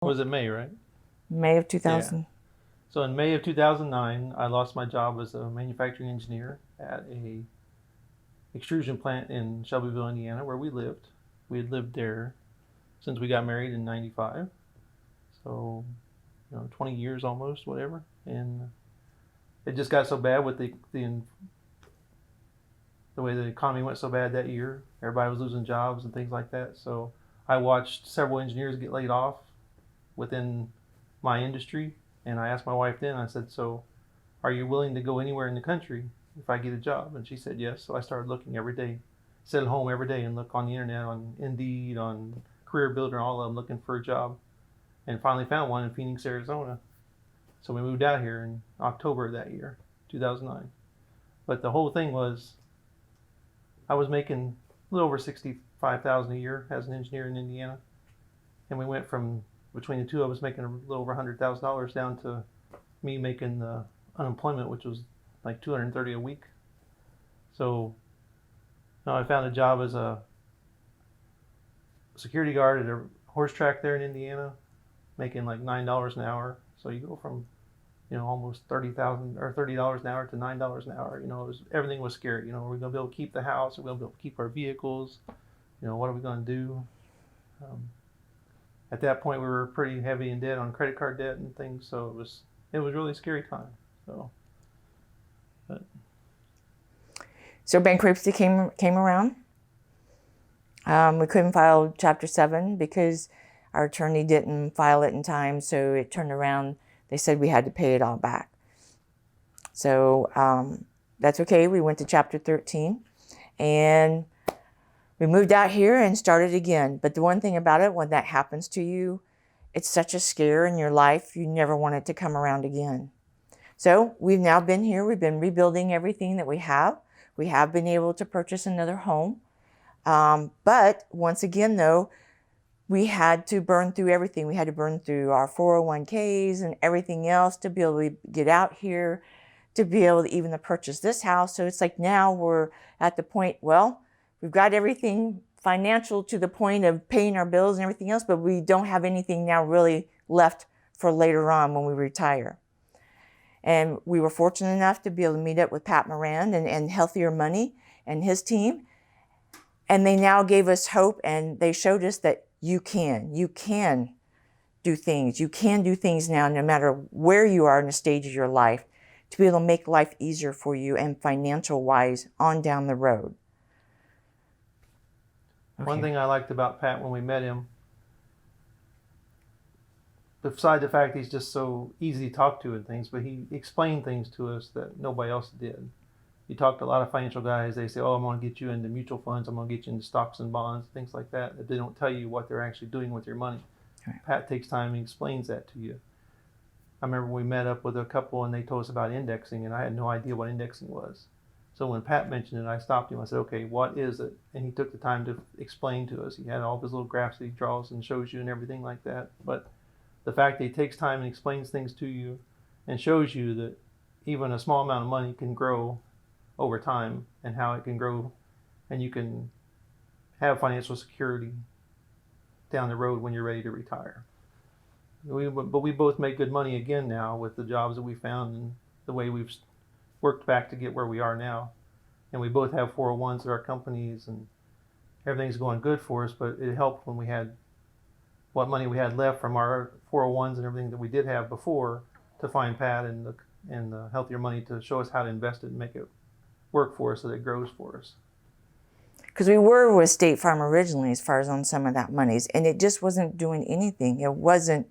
Was it May, right? May of Yeah. 2000. So in May of 2009, I lost my job as a manufacturing engineer at a extrusion plant in Shelbyville, Indiana, where we lived. We had lived there since we got married in '95, so 20 years almost, whatever. And it just got so bad with the way the economy went so bad that year. Everybody was losing jobs and things like that. So I watched several engineers get laid off within my industry, and I asked my wife then. I said, "So, are you willing to go anywhere in the country if I get a job?" And she said yes. So I started looking every day, sit at home every day and look on the internet, on Indeed, on Career Builder, all of them, looking for a job, and finally found one in Phoenix, Arizona. So we moved out here in October of that year, 2009. But the whole thing was, I was making a little over 65,000 a year as an engineer in Indiana, and we went from, between the two of us, making a little over $100,000 down to me making the unemployment, which was like 230 a week. So now I found a job as a security guard at a horse track there in Indiana, making like $9 an hour. So you go from almost 30,000 or $30 an hour to $9 an hour. Everything was scary. Are we gonna be able to keep the house? Are we gonna be able to keep our vehicles? What are we gonna do? Um, at that point, we were pretty heavy in debt on credit card debt and things. So it was really a scary time. So, but So bankruptcy came around. We couldn't file Chapter 7 because our attorney didn't file it in time, so it turned around. They said we had to pay it all back. So that's okay. We went to Chapter 13, and we moved out here and started again. But the one thing about it, when that happens to you, it's such a scare in your life, you never want it to come around again. So we've now been here. We've been rebuilding everything that we have. We have been able to purchase another home. But once again, though, we had to burn through everything. We had to burn through our 401ks and everything else to be able to get out here, to be able to even to purchase this house. So it's like now we're at the point, well, we've got everything financial to the point of paying our bills and everything else, but we don't have anything now really left for later on when we retire. And we were fortunate enough to be able to meet up with Pat Moran and Healthier Money and his team. And they now gave us hope, and they showed us that you can do things. You can do things now, no matter where you are in the stage of your life, to be able to make life easier for you and financial wise on down the road. Okay. One thing I liked about Pat when we met him, beside the fact he's just so easy to talk to and things, but he explained things to us that nobody else did. You talk to a lot of financial guys, they say, "Oh, I'm going to get you into mutual funds, I'm going to get you into stocks and bonds," things like that, that they don't tell you what they're actually doing with your money. Right. Pat takes time and explains that to you. I remember we met up with a couple and they told us about indexing, and I had no idea what indexing was. So when Pat mentioned it, I stopped him. I said, "Okay, what is it?" And he took the time to explain to us. He had all his little graphs that he draws and shows you and everything like that. But the fact that he takes time and explains things to you and shows you that even a small amount of money can grow over time, and how it can grow, and you can have financial security down the road when you're ready to retire. But we both make good money again now with the jobs that we found and the way we've worked back to get where we are now. And we both have 401s at our companies, and everything's going good for us. But it helped when we had what money we had left from our 401s and everything that we did have before, to find Pat and the Healthier Money to show us how to invest it and make it work for us so that it grows for us. Because we were with State Farm originally as far as on some of that monies, and it just wasn't doing anything. It wasn't,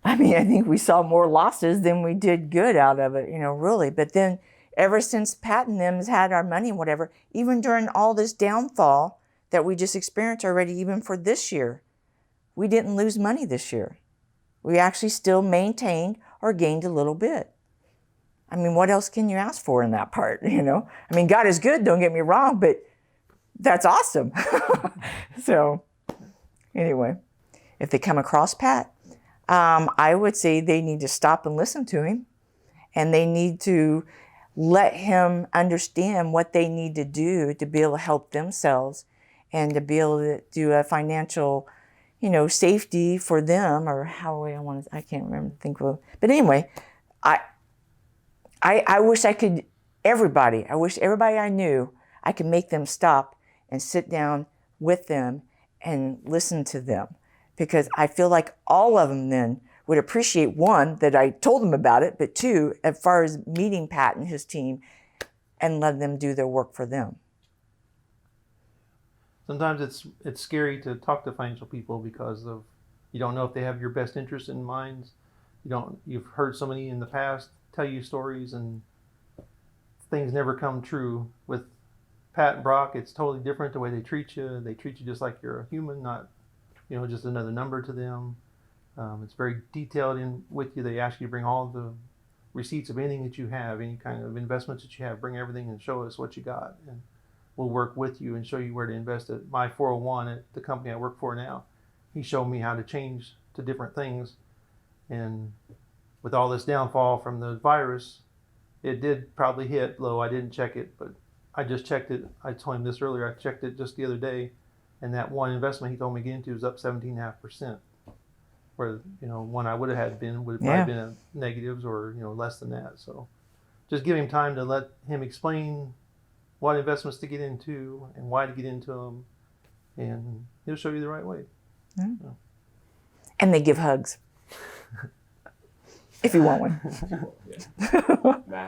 I mean, I think we saw more losses than we did good out of it, really. But then ever since Pat and them has had our money and whatever, even during all this downfall that we just experienced already, even for this year, we didn't lose money this year. We actually still maintained or gained a little bit. I mean, what else can you ask for in that part, I mean, God is good, don't get me wrong, but that's awesome. So anyway, if they come across Pat, I would say they need to stop and listen to him, and they need to let him understand what they need to do to be able to help themselves and to be able to do a financial, safety for them, or how I can't remember, think of, but anyway, I wish I wish everybody I knew, I could make them stop and sit down with them and listen to them, because I feel like all of them then would appreciate, one, that I told them about it, but two, as far as meeting Pat and his team and let them do their work for them. Sometimes it's scary to talk to financial people because of, you don't know if they have your best interest in mind. You've heard so many in the past tell you stories and things never come true. With Pat and Brock, it's totally different the way they treat you. They treat you just like you're a human, not just another number to them. It's very detailed in with you. They ask you to bring all the receipts of anything that you have, any kind of investments that you have. Bring everything and show us what you got, and we'll work with you and show you where to invest it. My 401 at the company I work for now, he showed me how to change to different things. And with all this downfall from the virus, it did probably hit low. I didn't check it, but I just checked it. I told him this earlier. I checked it just the other day, and that one investment he told me to get into is up 17.5%. Where one I would have had would have probably been a negatives or less than that. So just give him time to let him explain what investments to get into and why to get into them, and he'll show you the right way. Mm-hmm. And they give hugs if you want one.